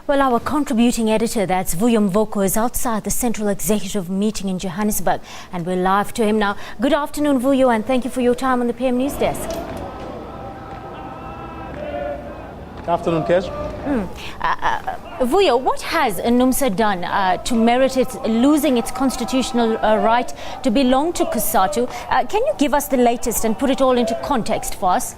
Well, our contributing editor, that's Vuyo Mvoko, is outside the Central Executive meeting in Johannesburg, and we're live to him now. Good afternoon, Vuyo, and thank you for your time on the PM News Desk. Good afternoon, Kesh. Vuyo, what has Numsa done to merit its losing its constitutional right to belong to Cosatu? Can you give us the latest and put it all into context for us?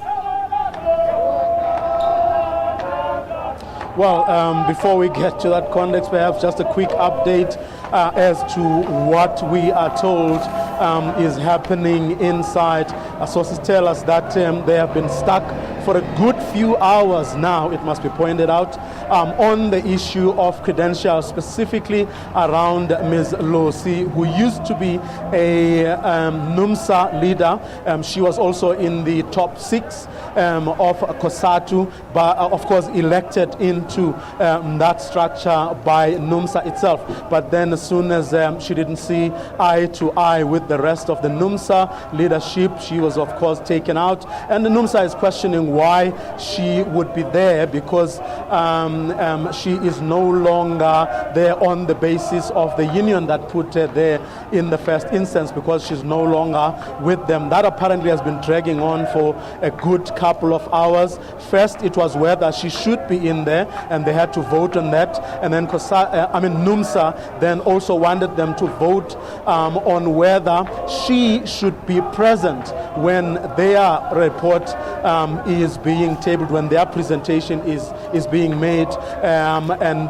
Well, before we get to that context, perhaps just a quick update as to what we are told is happening inside. Sources tell us that they have been stuck for a good few hours now, it must be pointed out, on the issue of credentials, specifically around Ms. Losi, who used to be a Numsa leader. She was also in the top 6 of Cosatu, but of course elected into that structure by Numsa itself. But then as soon as she didn't see eye to eye with the rest of the Numsa leadership, she was of course taken out. And the Numsa is questioning why she would be there, because she is no longer there on the basis of the union that put her there in the first instance, because she's no longer with them. That apparently has been dragging on for a good couple of hours. First, it was whether she should be in there, and they had to vote on that. And then Numsa then also wanted them to vote on whether she should be present when their report is being tabled, when their presentation is being made, and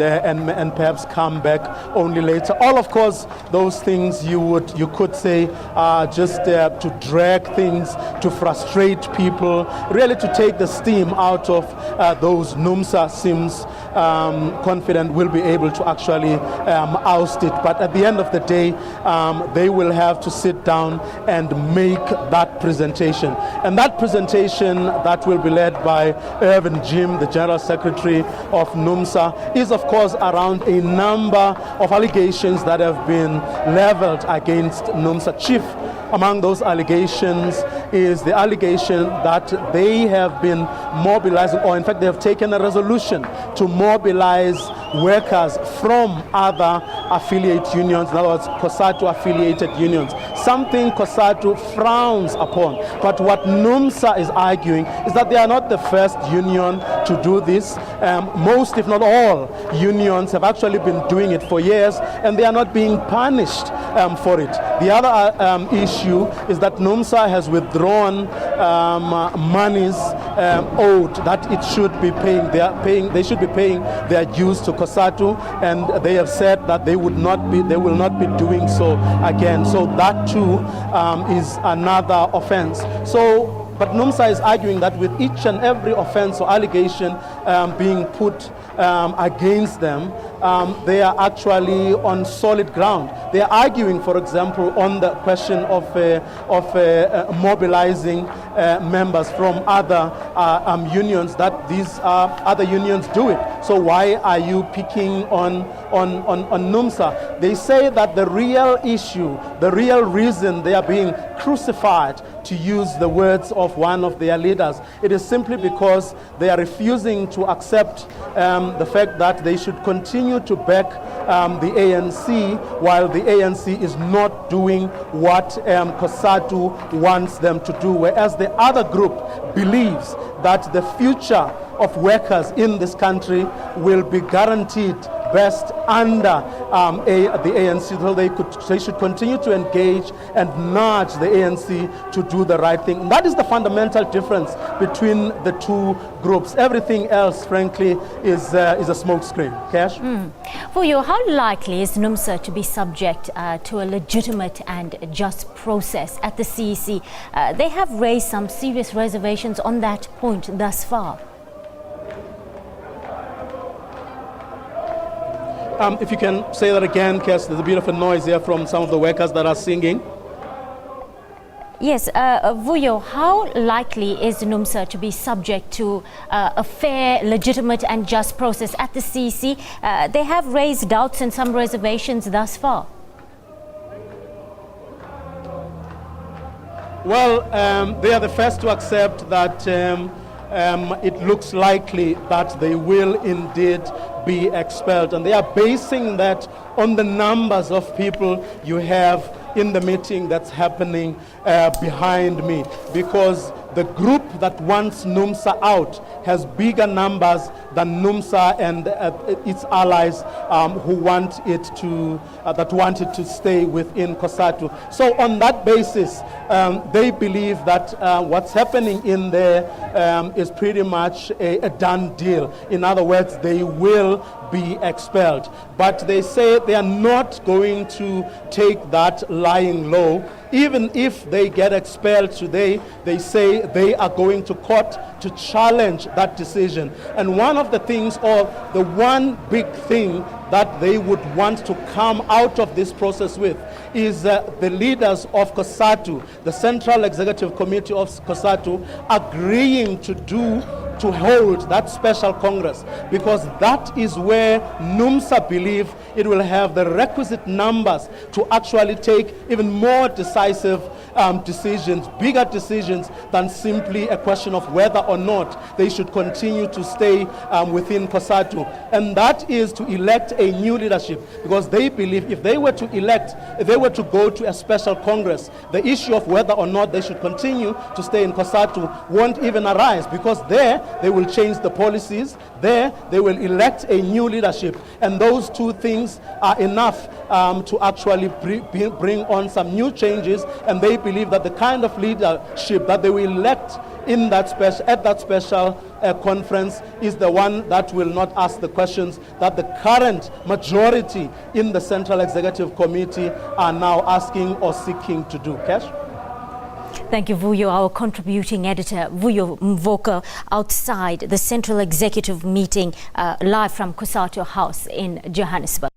perhaps come back only later. All, of course, those things you could say are just to drag things, to frustrate people, really to take the steam out of those. Numsa seems confident will be able to actually oust it. But at the end of the day, they will have to sit down and make that presentation. And that presentation that will be led by Irvin Jim, the General Secretary of Numsa, is of course around a number of allegations that have been leveled against Numsa. Chief among those allegations is the allegation that they have been mobilizing, or in fact they have taken a resolution to mobilize workers from other affiliate unions, in other words, Cosatu affiliated unions, something Cosatu frowns upon. But what Numsa is arguing is that they are not the first union to do this. Most, if not all, unions have actually been doing it for years, and they are not being punished for it. The other issue is that Numsa has withdrawn monies owed that it should be paying. They should be paying their dues to Cosatu, and they have said that they will not be doing so again. So that too is another offense. But Numsa is arguing that with each and every offense or allegation being put against them, they are actually on solid ground. They are arguing, for example, on the question of mobilizing members from other unions, that these other unions do it. So why are you picking on Numsa? They say that the real issue, the real reason they are being crucified, to use the words of one of their leaders, it is simply because they are refusing to accept the fact that they should continue to back the ANC while the ANC is not doing what Cosatu wants them to do, whereas the other group believes that the future of workers in this country will be guaranteed best under the ANC, so they should continue to engage and nudge the ANC to do the right thing. And that is the fundamental difference between the two groups. Everything else, frankly, is a smokescreen. Cash? Vuyo, how likely is Numsa to be subject to a legitimate and just process at the CEC? They have raised some serious reservations on that point thus far. If you can say that again, Kes, there's a bit of a noise here from some of the workers that are singing. Yes, Vuyo, how likely is Numsa to be subject to a fair, legitimate and just process at the CEC? They have raised doubts and some reservations thus far. Well, they are the first to accept that it looks likely that they will indeed be expelled. And they are basing that on the numbers of people you have in the meeting that's happening behind me, because the group that wants Numsa out has bigger numbers than Numsa and its allies who want it to stay within Cosatu. So on that basis, they believe that what's happening in there is pretty much a done deal. In other words, they will be expelled. But they say they are not going to take that lying low. Even if they get expelled today, they say they are going to court to challenge that decision. And one of the things, or the one big thing that they would want to come out of this process with, is the leaders of Cosatu, the Central Executive Committee of Cosatu, agreeing to hold that special Congress, because that is where Numsa believe it will have the requisite numbers to actually take even more decisive decisions, bigger decisions than simply a question of whether or not they should continue to stay within Cosatu. And that is to elect a new leadership, because they believe if they were to go to a special Congress, the issue of whether or not they should continue to stay in Cosatu won't even arise, because there they will change the policies, there they will elect a new leadership, and those two things are enough to actually bring on some new changes. And they believe that the kind of leadership that they will elect in that special conference is the one that will not ask the questions that the current majority in the Central Executive Committee are now asking or seeking to do. Cash? Thank you, Vuyo, our contributing editor. Vuyo Mvoka outside the Central Executive meeting, live from Cosatu House in Johannesburg.